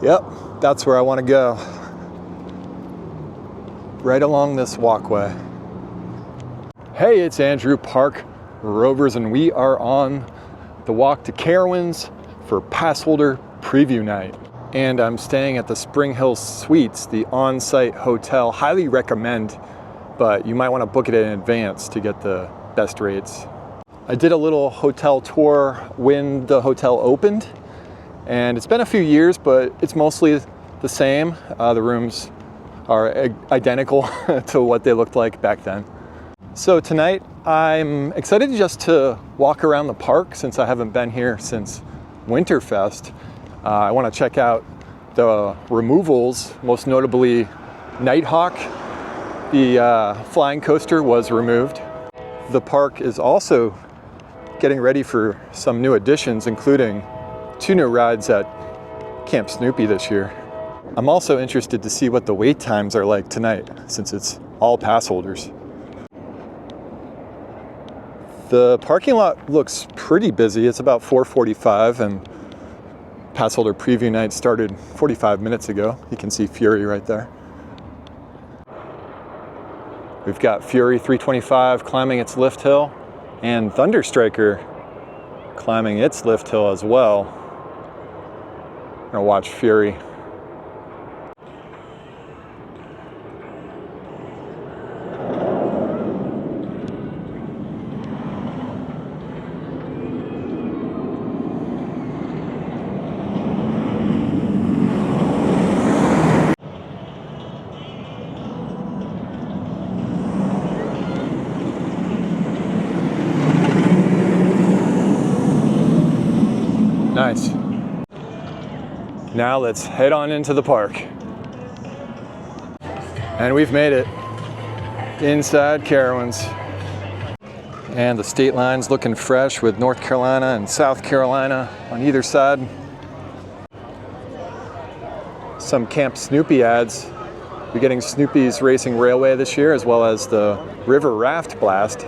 Yep, that's where I want to go. Right along this walkway. Hey, it's Andrew, Park Rovers, and we are on the walk to Carowinds for Passholder preview night. And I'm staying at the Spring Hill Suites, the on-site hotel. Highly recommend, but you might want to book it in advance to get the best rates. I did a little hotel tour when the hotel opened, and it's been a few years, but it's mostly the same. The rooms are identical to what they looked like back then. So tonight, I'm excited just to walk around the park since I haven't been here since Winterfest. I want to check out the removals, most notably Nighthawk. The flying coaster was removed. The park is also getting ready for some new additions, including 2 new rides at Camp Snoopy this year. I'm also interested to see what the wait times are like tonight, since it's all pass holders. The parking lot looks pretty busy. It's about 4:45 and pass holder preview night started 45 minutes ago. You can see Fury right there. We've got Fury 325 climbing its lift hill and Thunderstriker climbing its lift hill as well. I'm gonna watch Fury. Nice. Now let's head on into the park. And we've made it inside Carowinds. And the state line's looking fresh with North Carolina and South Carolina on either side. Some Camp Snoopy ads. We're getting Snoopy's Racing Railway this year, as well as the River Raft Blast.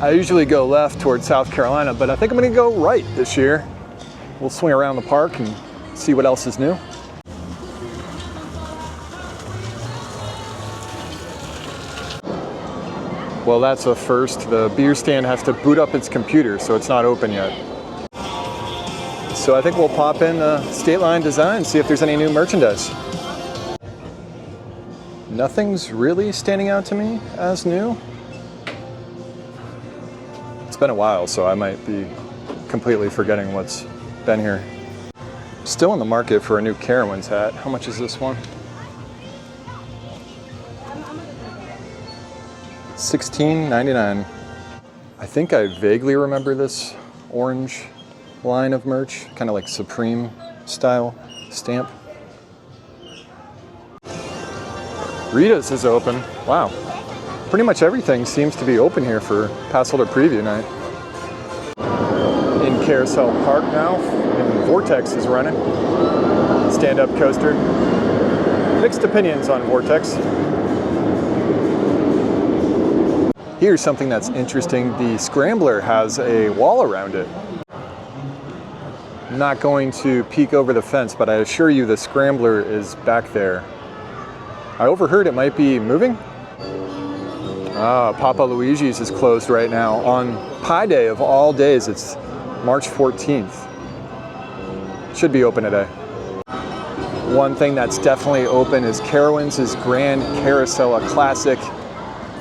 I usually go left towards South Carolina, but I think I'm gonna go right this year. We'll swing around the park and see what else is new. Well, that's a first. The beer stand has to boot up its computer, so it's not open yet. So I think we'll pop in State Line Design, see if there's any new merchandise. Nothing's really standing out to me as new. It's been a while, so I might be completely forgetting what's been here. Still in the market for a new Carowinds hat. How much is this one? $16.99. I think I vaguely remember this orange line of merch, kind of like Supreme style stamp. Rita's is open. Wow. Pretty much everything seems to be open here for Passholder preview night. In Carousel Park now, and Vortex is running. Stand-up coaster. Mixed opinions on Vortex. Here's something that's interesting. The Scrambler has a wall around it. I'm not going to peek over the fence, but I assure you the Scrambler is back there. I overheard it might be moving. Papa Luigi's is closed right now on Pi Day of all days. It's March 14th. Should be open today. One thing that's definitely open is Carowinds' Grand Carousel, a classic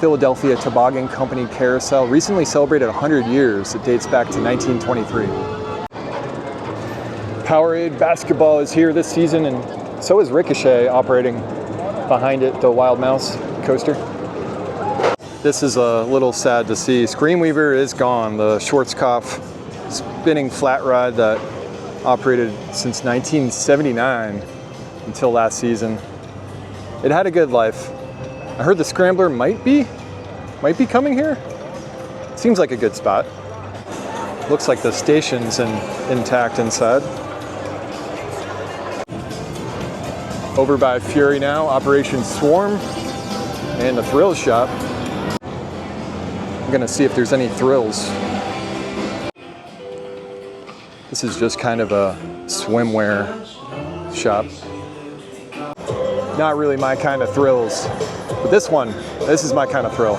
Philadelphia Toboggan Company carousel. Recently celebrated 100 years. It dates back to 1923. Powerade basketball is here this season, and so is Ricochet operating behind it, the Wild Mouse coaster. This is a little sad to see. Screamweaver is gone, the Schwarzkopf spinning flat ride that operated since 1979 until last season. It had a good life. I heard the Scrambler might be coming here. Seems like a good spot. Looks like the station's intact inside. Over by Fury now, Operation Swarm and the Thrill Shop. I'm gonna see if there's any thrills. This is just kind of a swimwear shop. Not really my kind of thrills, but this is my kind of thrill.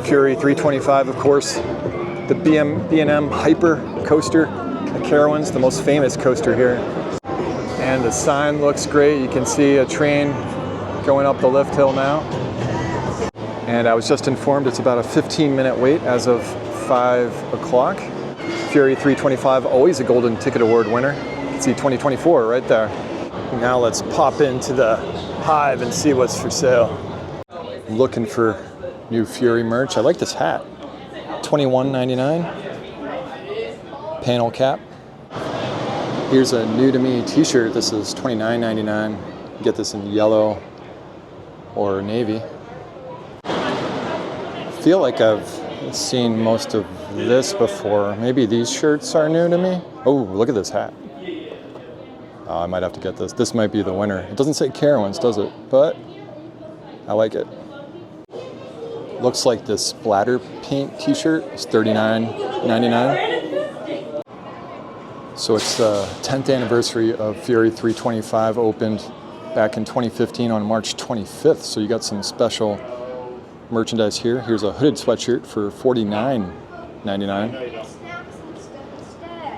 Fury 325, of course, the B&M Hyper coaster at Carowinds, the most famous coaster here. And the sign looks great. You can see a train going up the lift hill now. And I was just informed it's about a 15-minute wait as of 5 o'clock. Fury 325, always a Golden Ticket Award winner. You can see 2024 right there. Now let's pop into the Hive and see what's for sale. Looking for new Fury merch. I like this hat. $21.99. Panel cap. Here's a new to me t-shirt. This is $29.99. You get this in yellow or navy. I feel like I've seen most of this before. Maybe these shirts are new to me. Oh, look at this hat. Oh, I might have to get this. This might be the winner. It doesn't say Carowinds, does it? But I like it. Looks like this splatter paint t-shirt is $39.99. So it's the 10th anniversary of Fury 325, opened back in 2015 on March 25th. So you got some special merchandise here. Here's a hooded sweatshirt for $49.99.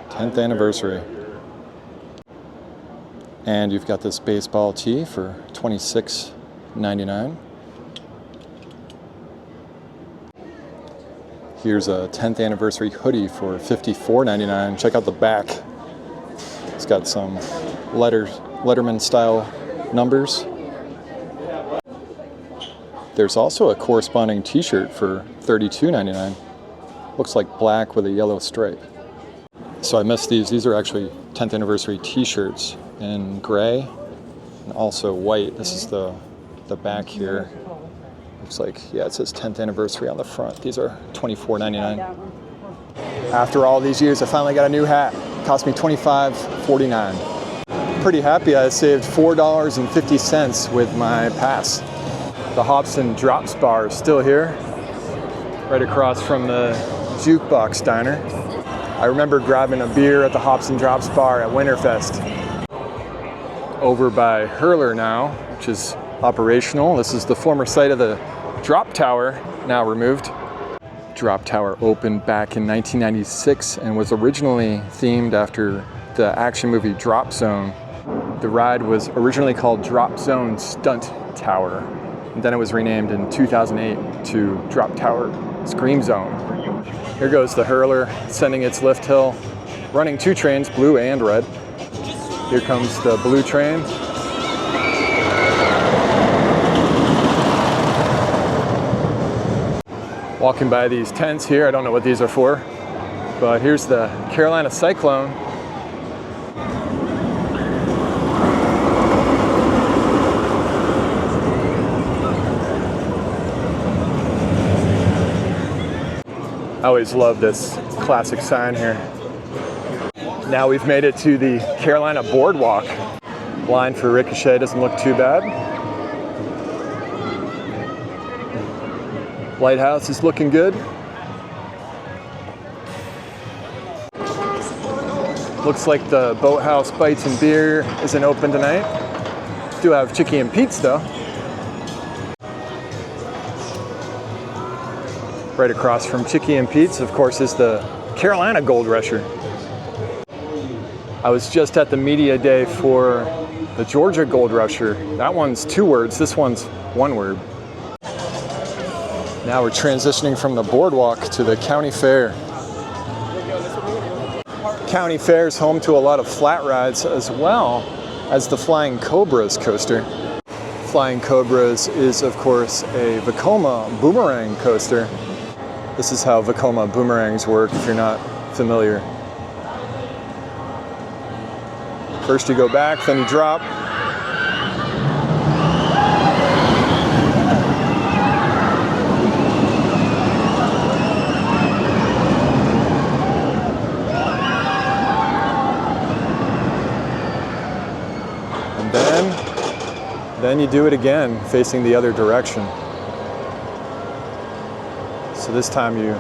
10th anniversary. And you've got this baseball tee for $26.99. Here's a 10th anniversary hoodie for $54.99. Check out the back. It's got some Letterman style numbers. There's also a corresponding t-shirt for $32.99. Looks like black with a yellow stripe. So I missed these. These are actually 10th anniversary t-shirts in gray and also white. This is the back here. Looks like, yeah, it says 10th anniversary on the front. These are $24.99. After all these years, I finally got a new hat. It cost me $25.49. Pretty happy I saved $4.50 with my pass. The Hops and Drops bar is still here, right across from the Jukebox Diner. I remember grabbing a beer at the Hops and Drops bar at Winterfest. Over by Hurler now, which is operational. This is the former site of the Drop Tower, now removed. Drop Tower opened back in 1996 and was originally themed after the action movie Drop Zone. The ride was originally called Drop Zone Stunt Tower, and then it was renamed in 2008 to Drop Tower Scream Zone. Here goes the Hurler, sending its lift hill, running 2 trains, blue and red. Here comes the blue train. Walking by these tents here, I don't know what these are for, but here's the Carolina Cyclone. I always love this classic sign here. Now we've made it to the Carolina boardwalk. Line for Ricochet doesn't look too bad. Lighthouse is looking good. Looks like the Boathouse Bites and Beer isn't open tonight. Do have Chicky and Pete's though. Right across from Chicky and Pete's, of course, is the Carolina Gold Rusher. I was just at the media day for the Georgia Gold Rusher. That one's 2 words, this one's 1 word. Now we're transitioning from the boardwalk to the county fair. County fair is home to a lot of flat rides as well as the Flying Cobras coaster. Flying Cobras is, of course, a Vekoma boomerang coaster. This is how Vekoma boomerangs work if you're not familiar. First you go back, then you drop. And then you do it again, facing the other direction. So this time you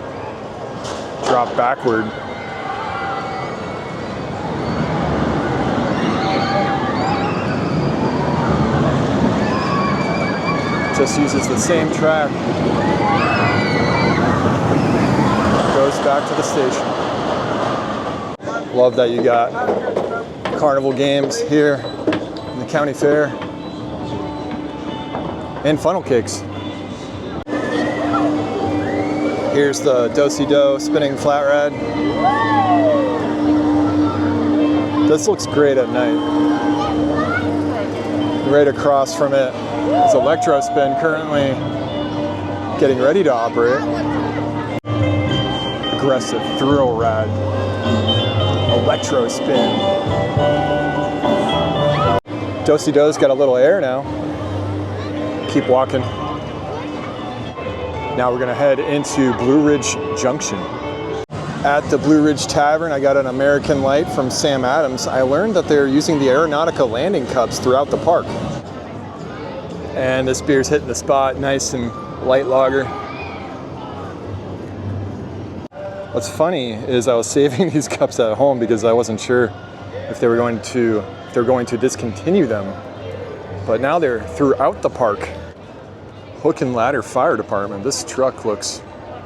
drop backward. Just uses the same track. Goes back to the station. Love that you got carnival games here in the county fair. And funnel cakes. Here's the do-si-do spinning flat ride. This looks great at night. Right across from it is Electro Spin, currently getting ready to operate. Aggressive thrill ride. Electro Spin. Do-si-do's got a little air now. Keep walking. Now we're gonna head into Blue Ridge Junction. At the Blue Ridge Tavern, I got an American Light from Sam Adams. I learned that they're using the Aeronautica landing cups throughout the park. And this beer's hitting the spot, nice and light lager. What's funny is I was saving these cups at home because I wasn't sure if they were going to discontinue them. But now they're throughout the park. Hook and Ladder Fire Department. This truck looks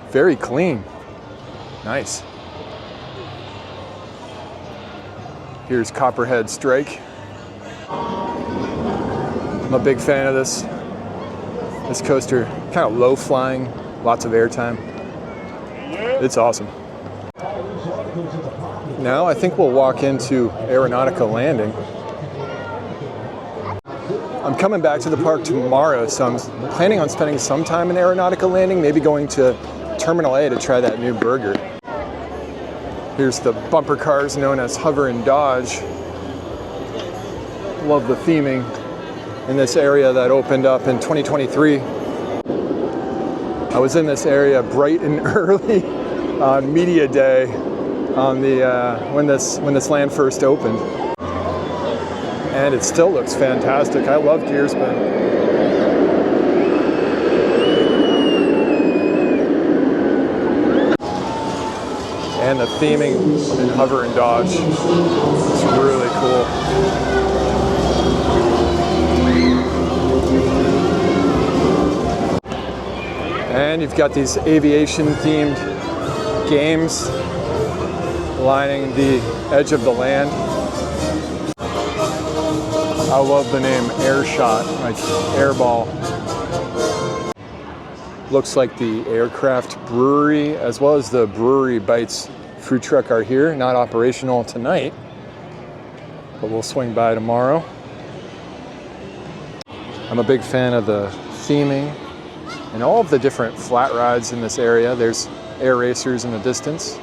very clean. Nice. Here's Copperhead Strike. I'm a big fan of this coaster. Kind of low flying, lots of airtime. It's awesome. Now I think we'll walk into Aeronautica Landing. I'm coming back to the park tomorrow, so I'm planning on spending some time in Aeronautica Landing, maybe going to Terminal A to try that new burger. Here's the bumper cars known as Hover and Dodge. Love the theming in this area that opened up in 2023. I was in this area bright and early on Media Day on the when this land first opened. And it still looks fantastic. I love gear spin. And the theming in Hover and Dodge is really cool. And you've got these aviation themed games lining the edge of the land. I love the name Airshot, like airball. Looks like the Aircraft Brewery as well as the Brewery Bites food truck are here. Not operational tonight, but we'll swing by tomorrow. I'm a big fan of the theming and all of the different flat rides in this area. There's air racers in the distance.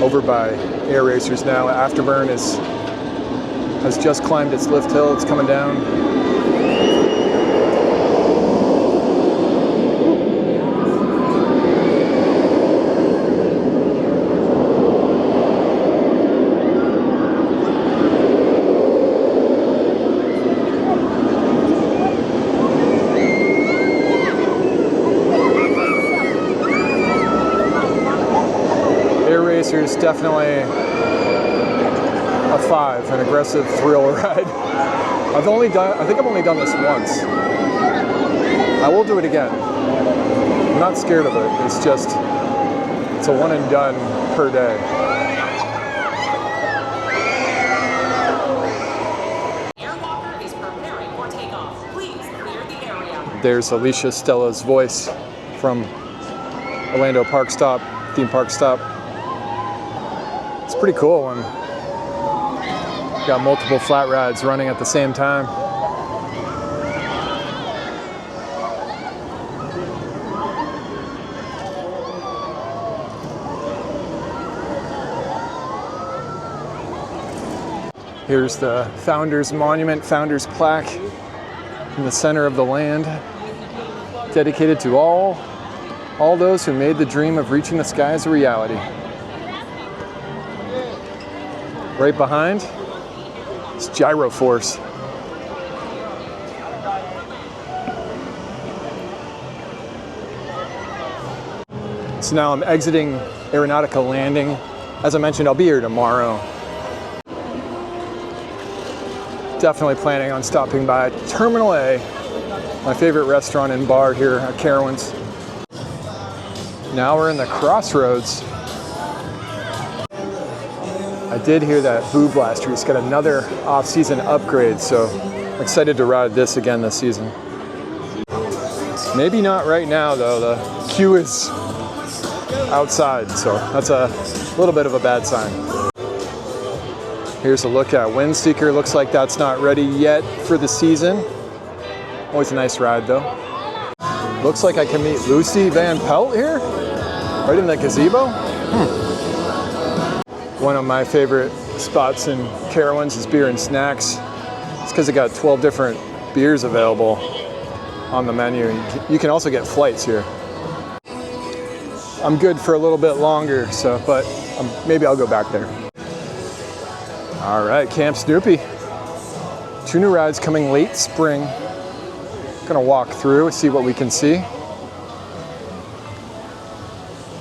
Over by air racers now, Afterburn has just climbed its lift hill. It's coming down. Air racers definitely a 5, an aggressive thrill ride. I think I've only done this once. I will do it again. I'm not scared of it. It's a one and done per day. Airwalker is preparing for takeoff. Please clear the area. There's Alicia Stella's voice from Orlando Park Stop, theme park stop. It's pretty cool when got multiple flat rides running at the same time. Here's the Founders Monument, Founders Plaque in the center of the land, dedicated to all those who made the dream of reaching the skies a reality. Right behind, it's Gyroforce. So now I'm exiting Aeronautica Landing. As I mentioned, I'll be here tomorrow. Definitely planning on stopping by Terminal A My favorite restaurant and bar here at Carowinds. Now we're in the Crossroads. I did hear that Boo Blaster's got another off-season upgrade, so I'm excited to ride this again this season. Maybe not right now though, the queue is outside, so that's a little bit of a bad sign. Here's a look at Windseeker. Looks like that's not ready yet for the season. Always a nice ride though. Looks like I can meet Lucy Van Pelt here, right in the gazebo. One of my favorite spots in Carowinds is Beer and Snacks. It's because it got 12 different beers available on the menu. You can also get flights here. I'm good for a little bit longer, but maybe I'll go back there. All right, Camp Snoopy. 2 new rides coming late spring. Gonna walk through, see what we can see.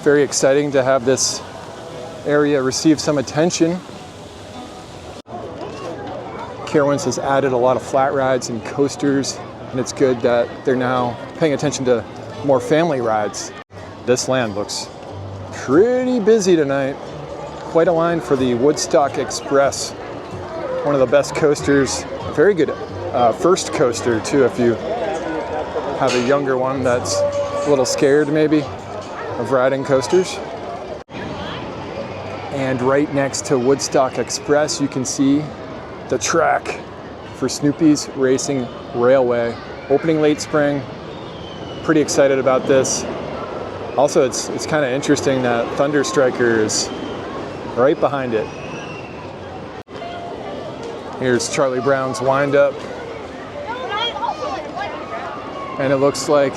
Very exciting to have this area receive some attention. Carowinds has added a lot of flat rides and coasters, and it's good that they're now paying attention to more family rides. This land looks pretty busy tonight. Quite a line for the Woodstock Express. One of the best coasters. Very good first coaster too, if you have a younger one that's a little scared maybe of riding coasters. And right next to Woodstock Express, you can see the track for Snoopy's Racing Railway. Opening late spring. Pretty excited about this. Also, it's kind of interesting that Thunder Striker is right behind it. Here's Charlie Brown's wind-up. And it looks like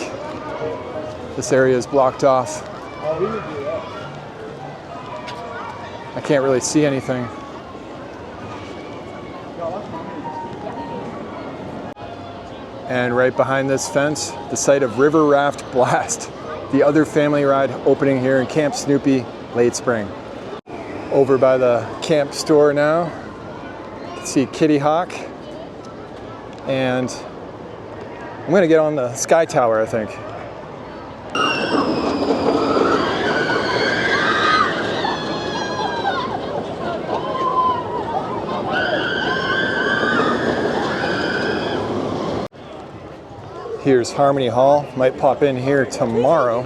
this area is blocked off. I can't really see anything. And right behind this fence, the site of River Raft Blast, the other family ride opening here in Camp Snoopy late spring. Over by the camp store now, you can see Kitty Hawk, and I'm gonna get on the Sky Tower, I think. Here's Harmony Hall, might pop in here tomorrow.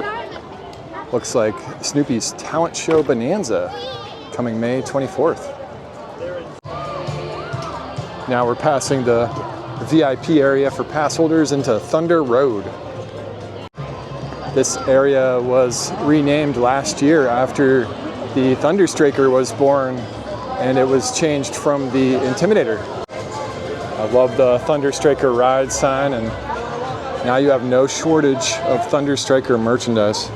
Looks like Snoopy's Talent Show Bonanza coming May 24th. Now we're passing the VIP area for pass holders into Thunder Road. This area was renamed last year after the Thunder Striker was born, and it was changed from the Intimidator. I love the Thunder Striker ride sign, and now you have no shortage of Thunder Striker merchandise.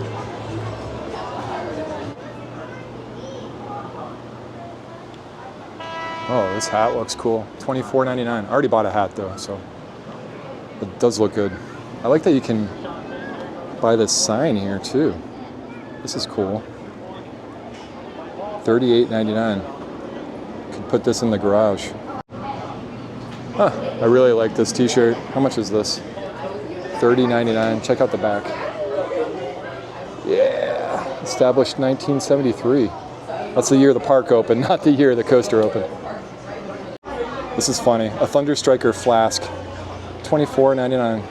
Oh, this hat looks cool. $24.99. I already bought a hat though, so it does look good. I like that you can buy this sign here too. This is cool. $38.99. Could put this in the garage. Huh, I really like this t-shirt. How much is this? $30.99. Check out the back. Yeah, established 1973. That's the year the park opened, not the year the coaster opened. This is funny. A Thunder Striker flask, $24.99.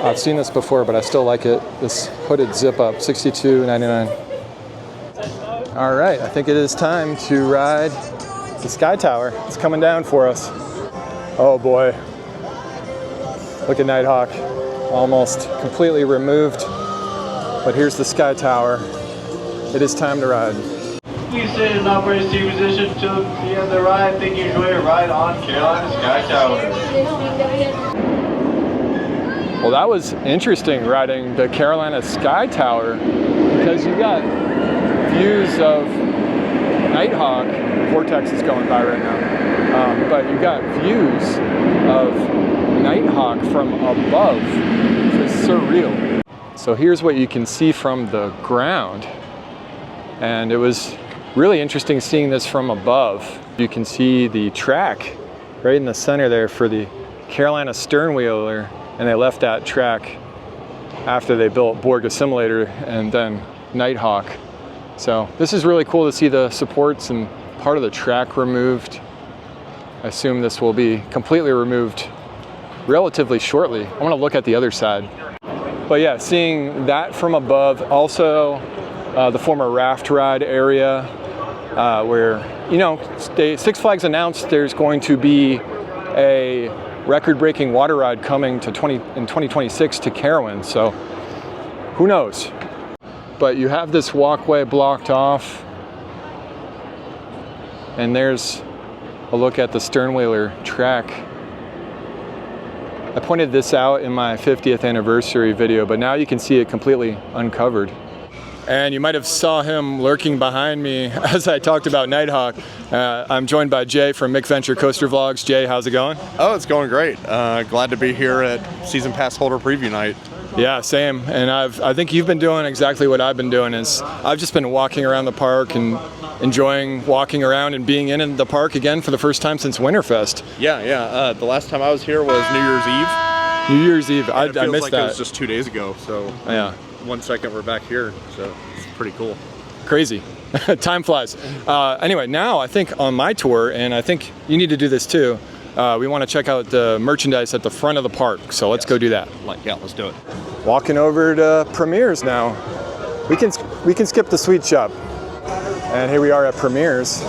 I've seen this before, but I still like it. This hooded zip up, $62.99. All right, I think it is time to ride the Sky Tower. It's coming down for us. Oh boy. Look at Nighthawk, almost completely removed. But here's the Sky Tower. It is time to ride. Please stay in an operating seat position till the end of the ride. Thank you. Enjoy your ride on Carolina Sky Tower. Well, that was interesting riding the Carolina Sky Tower, because you got views of Nighthawk. Vortex is going by right now. But you got views of Nighthawk from above, which is surreal. So here's what you can see from the ground. And it was really interesting seeing this from above. You can see the track right in the center there for the Carolina sternwheeler, and they left that track after they built Borg Assimilator and then Nighthawk. So this is really cool to see the supports and part of the track removed. I assume this will be completely removed relatively shortly. I want to look at the other side. But yeah, seeing that from above, also the former raft ride area where, you know, Six Flags announced there's going to be a record-breaking water ride coming to in 2026 to Carowinds, so who knows? But you have this walkway blocked off, and there's a look at the sternwheeler track. I pointed this out in my 50th anniversary video, but now you can see it completely uncovered. And you might have saw him lurking behind me as I talked about Nighthawk. I'm joined by Jay from McVenture Coaster Vlogs. Jay, how's it going? Oh, it's going great. Glad to be here at Season Pass Holder Preview Night. Yeah, same. And I think you've been doing exactly what I've been doing. Is I've just been walking around the park and enjoying walking around and being in the park again for the first time since Winterfest. Yeah. The last time I was here was New Year's Eve. New Year's Eve. I feels missed like that. It was just 2 days ago. So yeah. 1 second we're back here. So it's pretty cool. Crazy. Time flies. Anyway, now I think on my tour, and I think you need to do this too, we want to check out the merchandise at the front of the park. So let's go do that. Yeah, let's do it. Walking over to Premier's now. We can skip the sweet shop. And here we are at Premier's.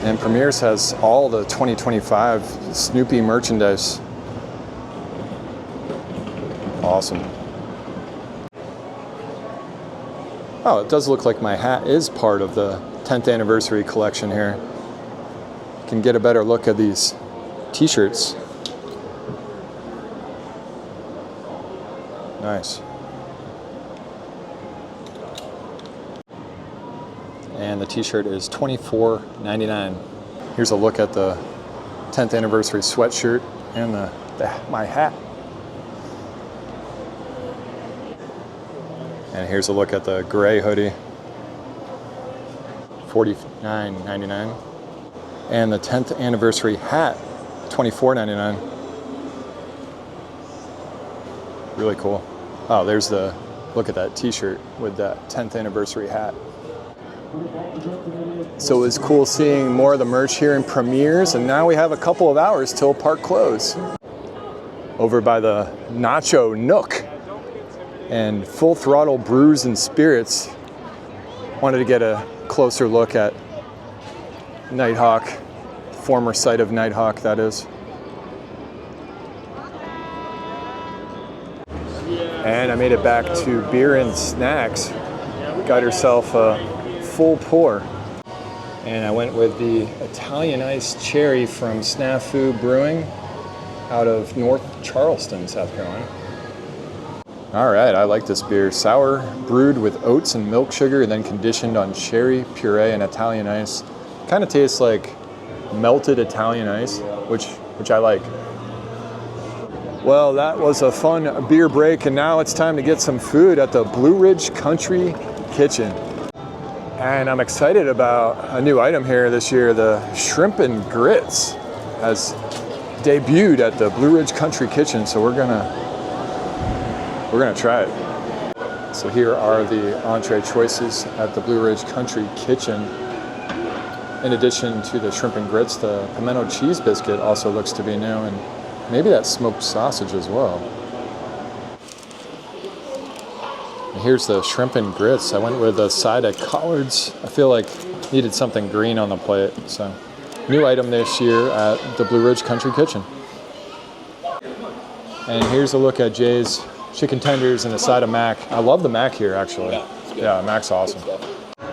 And Premier's has all the 2025 Snoopy merchandise. Awesome. Oh, it does look like my hat is part of the 10th anniversary collection here. You can get a better look at these t-shirts. Nice. And the t-shirt is $24.99. Here's a look at the 10th anniversary sweatshirt and my hat. And here's a look at the gray hoodie, $49.99. And the 10th anniversary hat, $24.99. Really cool. Oh, there's the look at that t-shirt with that 10th anniversary hat. So it was cool seeing more of the merch here in Premier's, and now we have a couple of hours till park close. Over by the Nacho Nook and Full Throttle Brews and Spirits. Wanted to get a closer look at Nighthawk, former site of Nighthawk, that is. And I made it back to beer and snacks. Got herself a full pour. And I went with the Italian Iced Cherry from Snafu Brewing out of North Charleston, South Carolina. All right, I like this beer. Sour, brewed with oats and milk sugar, then conditioned on cherry, puree, and Italian ice. Kind of tastes like melted Italian ice, which I like. Well, that was a fun beer break, and now it's time to get some food at the Blue Ridge Country Kitchen. And I'm excited about a new item here this year. The Shrimp and Grits has debuted at the Blue Ridge Country Kitchen, so we're gonna try it. So here are the entree choices at the Blue Ridge Country Kitchen. In addition to the shrimp and grits, the pimento cheese biscuit also looks to be new, and maybe that smoked sausage as well. And here's the shrimp and grits. I went with a side of collards. I feel like needed something green on the plate. So new item this year at the Blue Ridge Country Kitchen. And here's a look at Jay's chicken tenders and a side of mac. I love the mac here, actually. Yeah, mac's awesome.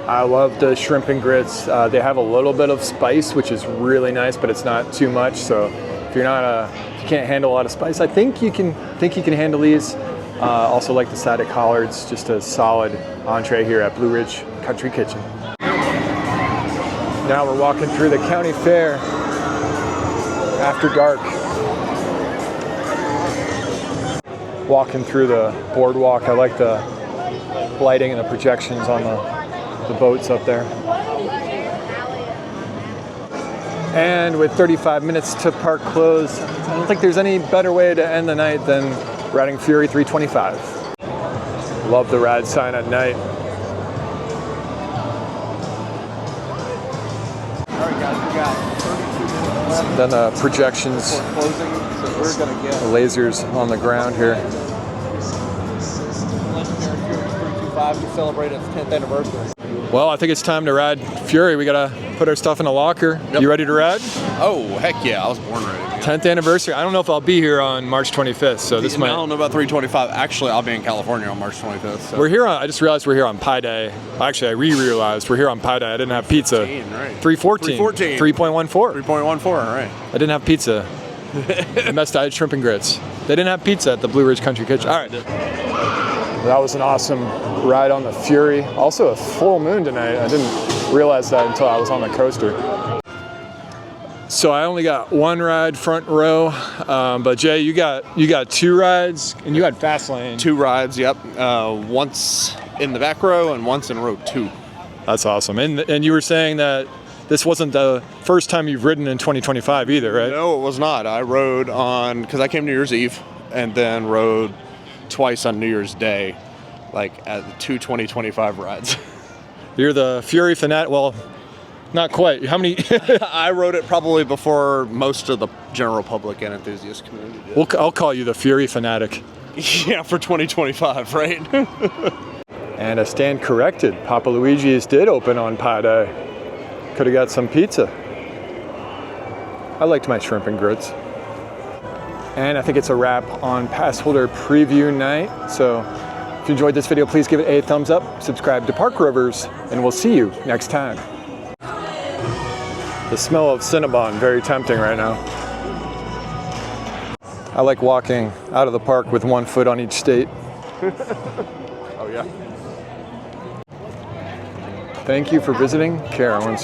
I love the shrimp and grits. They have a little bit of spice, which is really nice, but it's not too much. So if you can't handle a lot of spice, I think you can handle these. Also like the side of collards, just a solid entree here at Blue Ridge Country Kitchen. Now we're walking through the county fair after dark. Walking through the boardwalk. I like the lighting and the projections on the boats up there. And with 35 minutes to park close, I don't think there's any better way to end the night than riding Fury 325. Love the ride sign at night. All right, guys, we got 32 minutes left. Then the projections, Before closing, so we're going to get the lasers on the ground here. Legendary Fury 325 to celebrate its 10th anniversary. Well, I think it's time to ride Fury. We gotta put our stuff in a locker. Yep. You ready to ride? Oh, heck yeah, I was born ready. 10th anniversary. I don't know if I'll be here on March 25th, so this I might. don't know about 325. Actually, I'll be in California on March 25th. So. We're here on. I just realized we're here on Pi Day. Actually, I realized we're here on Pi Day. I didn't have pizza. 314, right. 314. 314. 3.14. 3.14, all right. I didn't have pizza. I messed. I had shrimp and grits. They didn't have pizza at the Blue Ridge Country Kitchen. All right. That was an awesome ride on the Fury. Also a full moon tonight. I didn't realize that until I was on the coaster. So I only got one ride front row, but Jay, you got two rides, and you had fast lane. 2 rides, yep. Once in the back row and once in row 2. That's awesome. And you were saying that this wasn't the first time you've ridden in 2025 either, right? No, it was not. I rode on, because I came New Year's Eve and then rode twice on New Year's Day, like at the 2025 rides. You're the Fury fanatic. Well, not quite. How many? I rode it probably before most of the general public and enthusiast community did. I'll call you the Fury fanatic. Yeah, for 2025, right? And I stand corrected. Papa Luigi's did open on Pi Day. Could have got some pizza. I liked my shrimp and grits. And I think it's a wrap on Passholder preview night. So if you enjoyed this video, please give it a thumbs up, subscribe to Park Rovers, and we'll see you next time. The smell of Cinnabon, very tempting right now. I like walking out of the park with one foot on each state. Oh, yeah. Thank you for visiting Carowinds.